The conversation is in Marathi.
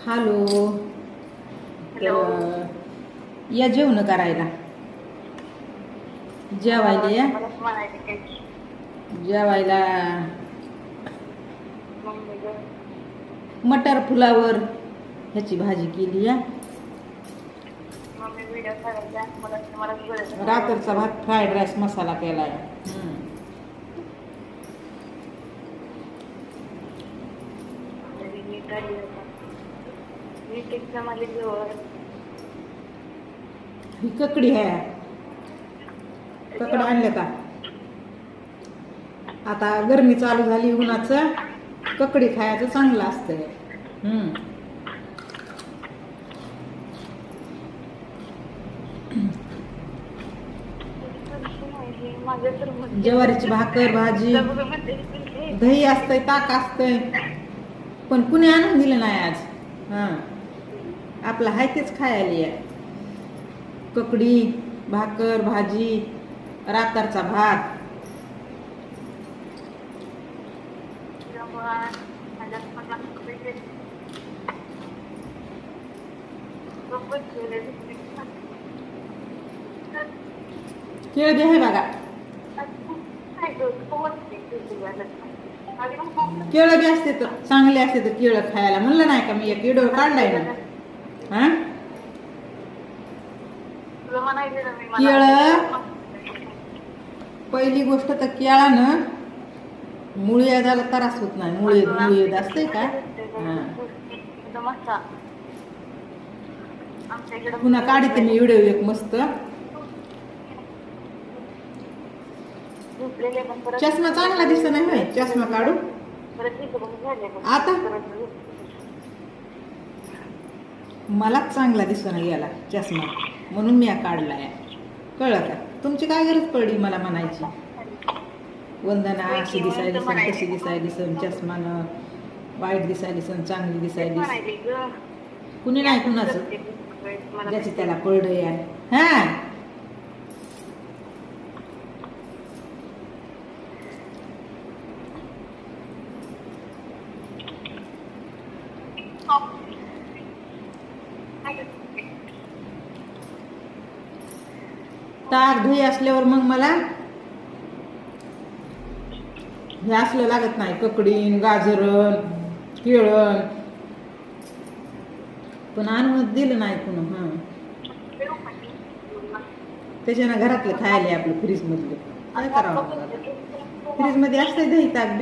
हॅलो. हॅलो. तर या जेवण करायला. जेवायला या. मलाच म्हणायचे काही जेवायला मम्मी ग. मटर फुलावर ह्याची भाजी केली या. मम्मी व्हिडिओ करायच्या मला रात्रीचा भात फ्राईड राईस मसाला केलाय. नीट आली आता. नीट एक्झाम आली जवळ. ही ककडी आहे. ककड आणलं का? आता गरमी चालू झाली उन्हाचं. ककडी खायचं चांगलं असतंय. ज्वारीची भाकर भाजी दही असतंय ताक असतंय पण कुणी आणून दिलं नाही आज. आपलं हाय तेच खायला आहे. ककडी भाकर भाजी रातरचा भात. केळ बी आहे बघा. केळं बी असते तर चांगले असते तर केळं खायला म्हणलं नाही का मी एक व्हिडिओ काढलाय ना. केळं पहिली गोष्ट तर केळानं मुळ्या झाला त्रास होत नाही. मुळे असते का. पुन्हा काढते मी व्हिडिओ एक मस्त. चष्मा चांगला दिसत नाही होय. चष्मा काढू आता. मलाच चांगला दिसत नाही गेला चष्मा म्हणून मी काढलाय. कळलं का. तुमची काय गरज पडली मला म्हणायची. वंदना अशी दिसाय दिसन तशी दिसाय दिसन चष्मानं वाईट दिसाय दिसन चांगली दिसाय दिस. कुणी नाही कुणाचं ज्याची त्याला पडलं यार. ताक दही असल्यावर मग मला हे असलं लागत नाही. ककडीन गाजरण केळं पण आणून दिलं नाही पुन्हा. त्याच्यानं घरातलं खायला आपलं फ्रीज मधलं काय करावं. फ्रीज मध्ये असतंय दही ताक.